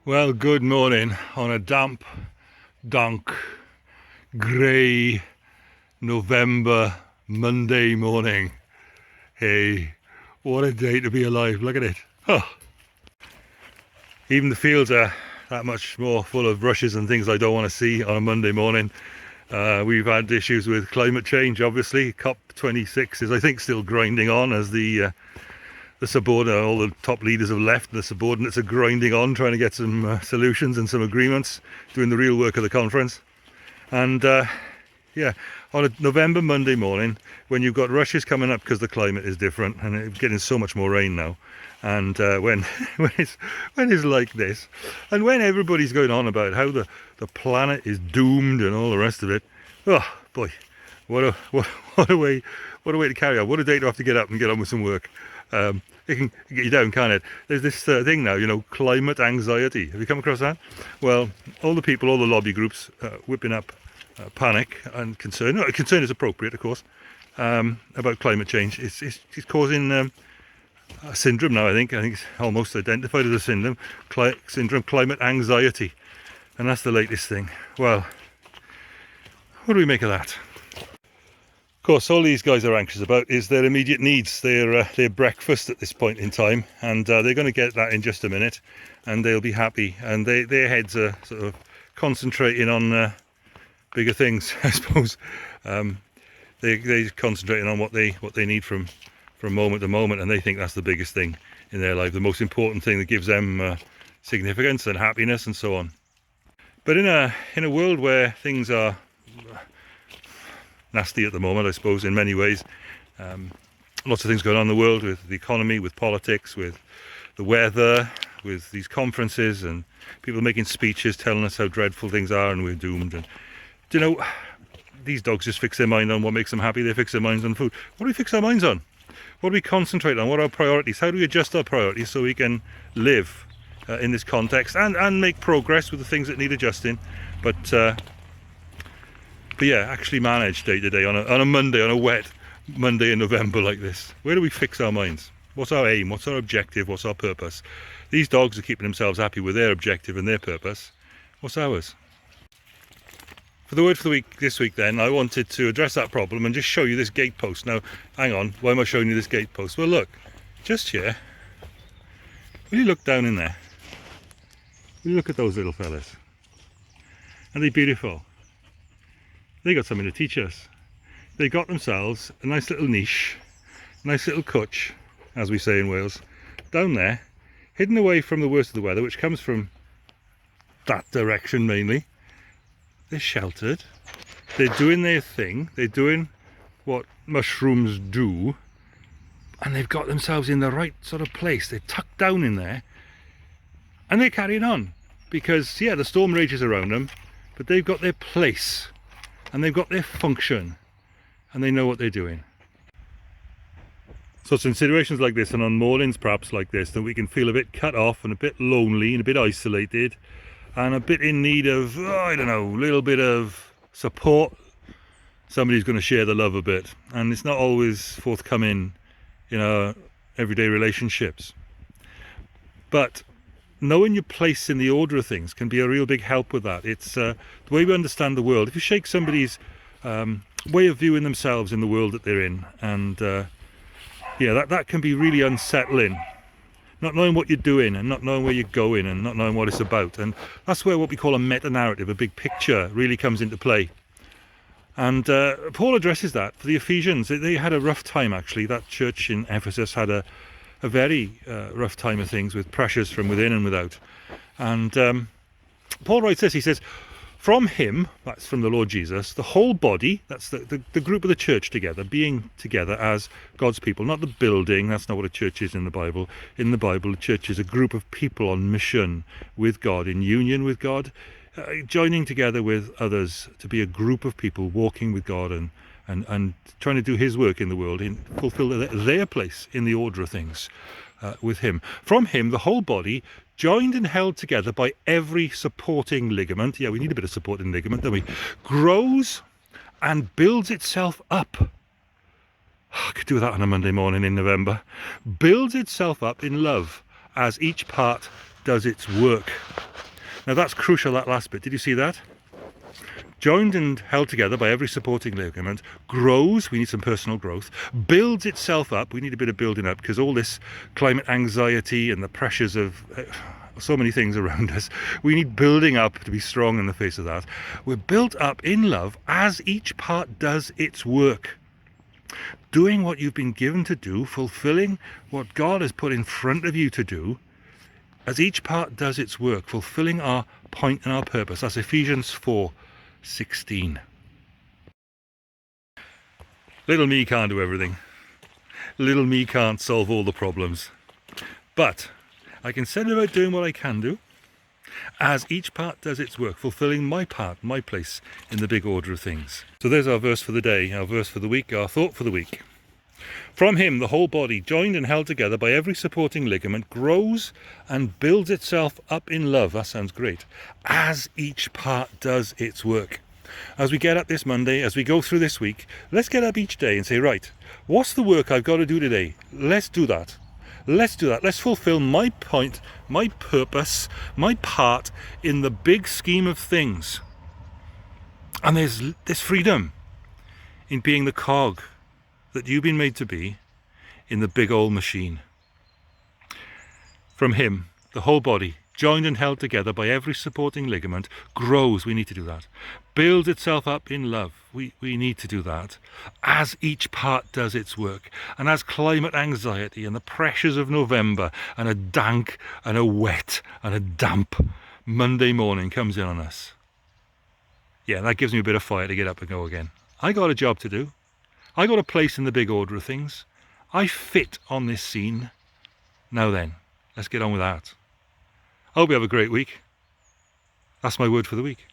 Well, good morning on a damp, dank, grey November Monday morning. Hey, what a day to be alive, look at it. Oh, even the fields are that much more full of rushes and things I don't want to see on a Monday morning. We've had issues with climate change, obviously. COP26 is, I think, still grinding on as the subordinate, all the top leaders have left, the subordinates are grinding on, trying to get some solutions and some agreements, doing the real work of the conference. And yeah, on a November Monday morning, when you've got rushes coming up because the climate is different and it's getting so much more rain now, and when it's like this, and when everybody's going on about how the planet is doomed and all the rest of it, oh boy, what a way to carry on. What a day to have to get up and get on with some work. It can get you down, can't it? There's this thing now, you know, climate anxiety. Have you come across that? Well, all the people, all the lobby groups whipping up panic and concern. No, concern is appropriate, of course, about climate change. It's causing a syndrome now, I think. It's almost identified as a syndrome, climate anxiety. And that's the latest thing. Well, what do we make of that? Of course, all these guys are anxious about is their immediate needs, their breakfast at this point in time, and they're going to get that in just a minute, and they'll be happy. And their heads are sort of concentrating on bigger things, I suppose. They're concentrating on what they need from moment to moment, and they think that's the biggest thing in their life, the most important thing that gives them significance and happiness and so on. But in a world where things are nasty at the moment, I suppose, in many ways. Lots of things going on in the world, with the economy, with politics, with the weather, with these conferences, and people making speeches telling us how dreadful things are and we're doomed. And do you know, these dogs just fix their mind on what makes them happy. They fix their minds on food. What do we fix our minds on? What do we concentrate on? What are our priorities? How do we adjust our priorities so we can live in this context and make progress with the things that need adjusting, but yeah, actually manage day to day on a Monday, on a wet Monday in November like this? Where do we fix our minds? What's our aim? What's our objective? What's our purpose? These dogs are keeping themselves happy with their objective and their purpose. What's ours? For the word for the week this week then, I wanted to address that problem and just show you this gate post. Now, hang on, why am I showing you this gate post? Well look, just here, will you look down in there? Will you look at those little fellas? Are they beautiful? They got something to teach us. They got themselves a nice little niche, nice little cwtch, as we say in Wales, down there, hidden away from the worst of the weather, which comes from that direction mainly. They're sheltered, they're doing their thing, they're doing what mushrooms do, and they've got themselves in the right sort of place. They're tucked down in there, and they're carrying on, because yeah, the storm rages around them, but they've got their place. And they've got their function, and they know what they're doing. So it's in situations like this, and on mornings perhaps like this, that we can feel a bit cut off and a bit lonely and a bit isolated and a bit in need of, I don't know, a little bit of support. Somebody's going to share the love a bit, and it's not always forthcoming in our everyday relationships. But knowing your place in the order of things can be a real big help with that. It's the way we understand the world. If you shake somebody's way of viewing themselves in the world that they're in, and yeah, that can be really unsettling. Not knowing what you're doing and not knowing where you're going and not knowing what it's about. And that's where what we call a meta-narrative, a big picture, really comes into play. And Paul addresses that for the Ephesians. They had a rough time, actually. That church in Ephesus had a very rough time of things, with pressures from within and without. And Paul writes this, he says, from him, that's from the Lord Jesus, the whole body, that's the group of the church together, being together as God's people, not the building. That's not what a church is in the Bible. In the Bible, a church is a group of people on mission with God, in union with God, joining together with others to be a group of people walking with God and trying to do his work in the world, fulfill their place in the order of things with him. From him, the whole body, joined and held together by every supporting ligament, yeah, we need a bit of supporting ligament, don't we, grows and builds itself up. I could do that on a Monday morning in November. Builds itself up in love as each part does its work. Now that's crucial, that last bit. Did you see that? Joined and held together by every supporting ligament, grows, we need some personal growth, builds itself up, we need a bit of building up because all this climate anxiety and the pressures of so many things around us, we need building up to be strong in the face of that. We're built up in love as each part does its work. Doing what you've been given to do, fulfilling what God has put in front of you to do, as each part does its work, fulfilling our point and our purpose. That's Ephesians 4:16. Little me can't do everything. Little me can't solve all the problems. But I can set about doing what I can do as each part does its work, fulfilling my part, my place in the big order of things. So there's our verse for the day, our verse for the week, our thought for the week. From him, the whole body, joined and held together by every supporting ligament, grows and builds itself up in love. That sounds great. As each part does its work. As we get up this Monday, as we go through this week, let's get up each day and say, right, what's the work I've got to do today? Let's do that. Let's do that. Let's fulfill my point, my purpose, my part in the big scheme of things. And there's freedom in being the cog that you've been made to be in the big old machine. From him, the whole body, joined and held together by every supporting ligament, grows. We need to do that. Builds itself up in love. We need to do that. As each part does its work. And as climate anxiety and the pressures of November and a dank and a wet and a damp Monday morning comes in on us. Yeah, that gives me a bit of fire to get up and go again. I got a job to do. I got a place in the big order of things. I fit on this scene. Now then, let's get on with that. I hope you have a great week. That's my word for the week.